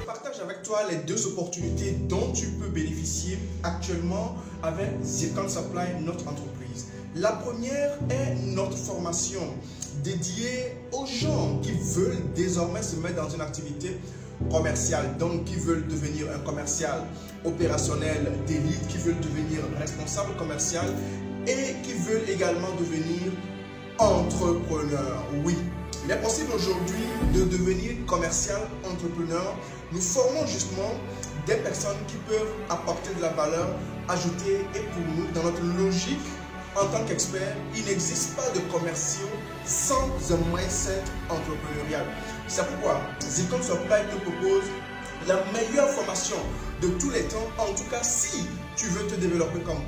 partage avec toi les deux opportunités dont tu peux bénéficier actuellement avec Zircon Supply, notre entreprise. La première est notre formation dédiée aux gens qui veulent désormais se mettre dans une activité commerciale, donc qui veulent devenir un commercial opérationnel d'élite, qui veulent devenir responsable commercial et qui veulent également devenir entrepreneur. Oui, il est possible aujourd'hui de devenir commercial entrepreneur. Nous formons justement des personnes qui peuvent apporter de la valeur ajoutée, et pour nous, dans notre logique en tant qu'expert, il n'existe pas de commerciaux sans un mindset entrepreneurial. C'est pourquoi Zircon Supply te propose la meilleure formation de tous les temps. En tout cas, si tu veux te développer comme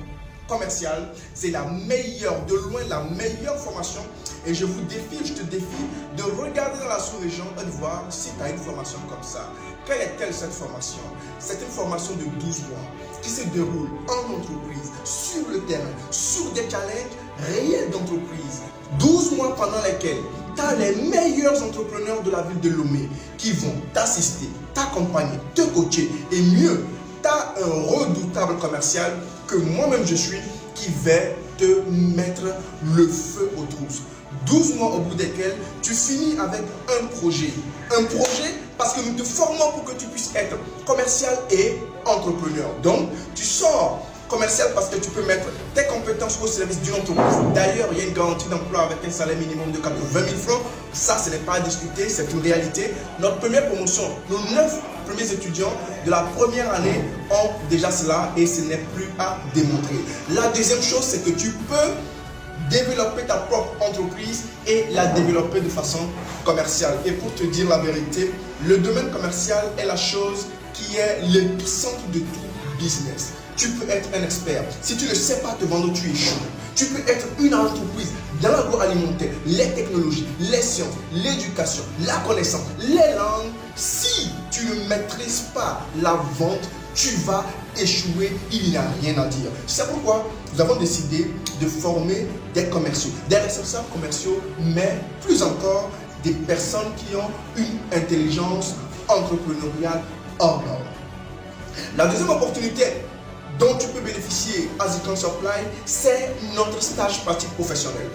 commercial, c'est la meilleure, de loin la meilleure formation. Et je te défie de regarder dans la sous-région et de voir si tu as une formation comme ça. Quelle est-elle cette formation? C'est une formation de 12 mois qui se déroule en entreprise, sur le terrain, sur des challenges réels d'entreprise. 12 mois pendant lesquels tu as les meilleurs entrepreneurs de la ville de Lomé qui vont t'assister, t'accompagner, te coacher et mieux, tu as un redoutable commercial que moi-même je suis qui va te mettre le feu aux trousses. 12 mois au bout desquels tu finis avec un projet. Un projet parce que nous te formons pour que tu puisses être commercial et entrepreneur. Donc, tu sors commercial parce que tu peux mettre tes compétences au service d'une entreprise. D'ailleurs, il y a une garantie d'emploi avec un salaire minimum de 80 000 francs. Ça, ce n'est pas à discuter, c'est une réalité. Notre première promotion, nos 9 premiers étudiants de la première année ont déjà cela et ce n'est plus à démontrer. La deuxième chose, c'est que tu peux développer ta propre entreprise et la développer de façon commerciale. Et pour te dire la vérité, le domaine commercial est la chose qui est l'épicentre de tout business. Tu peux être un expert. Si tu ne sais pas te vendre, tu échoues. Tu peux être une entreprise dans l'agroalimentaire, les technologies, les sciences, l'éducation, la connaissance, les langues. Si tu ne maîtrises pas la vente, tu vas échouer, il n'y a rien à dire. C'est pourquoi nous avons décidé de former des commerciaux, des responsables commerciaux, mais plus encore des personnes qui ont une intelligence entrepreneuriale hors norme. La deuxième opportunité dont tu peux bénéficier à Zircon Supply, c'est notre stage pratique professionnel.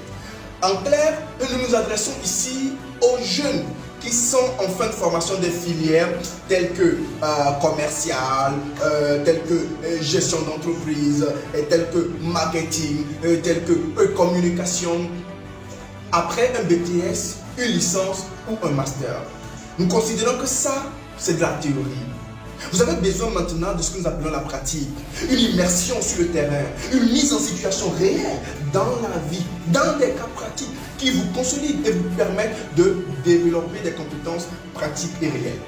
En clair, nous nous adressons ici aux jeunes qui sont en fin de formation des filières telles que commercial, telles que gestion d'entreprise, telles que marketing, telles que communication. Après un BTS, une licence ou un master. Nous considérons que ça, c'est de la théorie. Vous avez besoin maintenant de ce que nous appelons la pratique, une immersion sur le terrain, une mise en situation réelle dans la vie, dans des cas pratiques qui vous consolident et vous permettent de développer des compétences pratiques et réelles.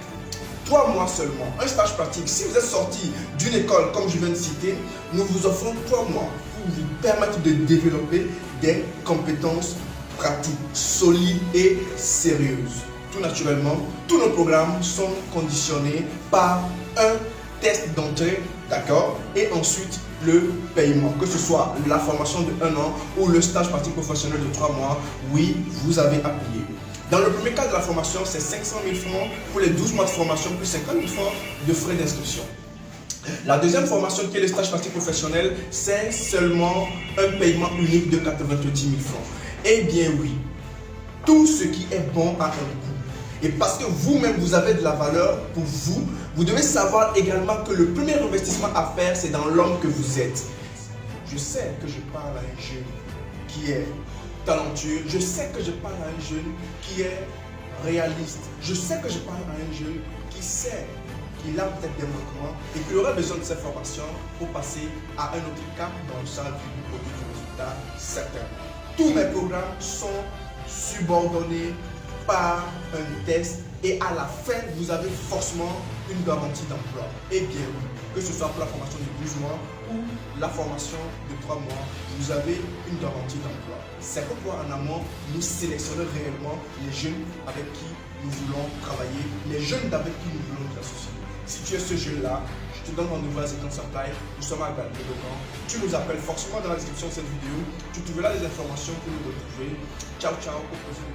3 mois seulement, un stage pratique. Si vous êtes sorti d'une école comme je viens de citer, nous vous offrons 3 mois pour vous permettre de développer des compétences pratiques, solides et sérieuses. Tout naturellement, tous nos programmes sont conditionnés par un test d'entrée, d'accord, et ensuite le paiement, que ce soit la formation de 1 an ou le stage pratique professionnel de 3 mois, oui, vous avez à payer. Dans le premier cas de la formation, c'est 500 000 francs pour les 12 mois de formation, plus 50 000 francs de frais d'inscription. La deuxième formation, qui est le stage pratique professionnel, c'est seulement un paiement unique de 90 000 francs. Eh bien oui, tout ce qui est bon a un coût. Et parce que vous-même, vous avez de la valeur pour vous, vous devez savoir également que le premier investissement à faire, c'est dans l'homme que vous êtes. Je sais que je parle à un jeune qui est talentueux. Je sais que je parle à un jeune qui est réaliste. Je sais que je parle à un jeune qui sait qu'il a peut-être des manquements et qu'il aurait besoin de cette formation pour passer à un autre cap dans le sens du produit de résultat certain. Tous mes programmes sont subordonnés par un test et à la fin, vous avez forcément une garantie d'emploi. Et bien oui, que ce soit pour la formation de 12 mois ou la formation de 3 mois, vous avez une garantie d'emploi. C'est pourquoi en amont, nous sélectionnons réellement les jeunes avec qui nous voulons travailler, les jeunes avec qui nous voulons nous associer. Si tu es ce jeune-là, je te donne rendez-vous à Zircon Supply. Nous sommes à Gagnon. Tu nous appelles forcément dans la description de cette vidéo. Tu trouveras les informations pour nous retrouver. Ciao, ciao, au prochain.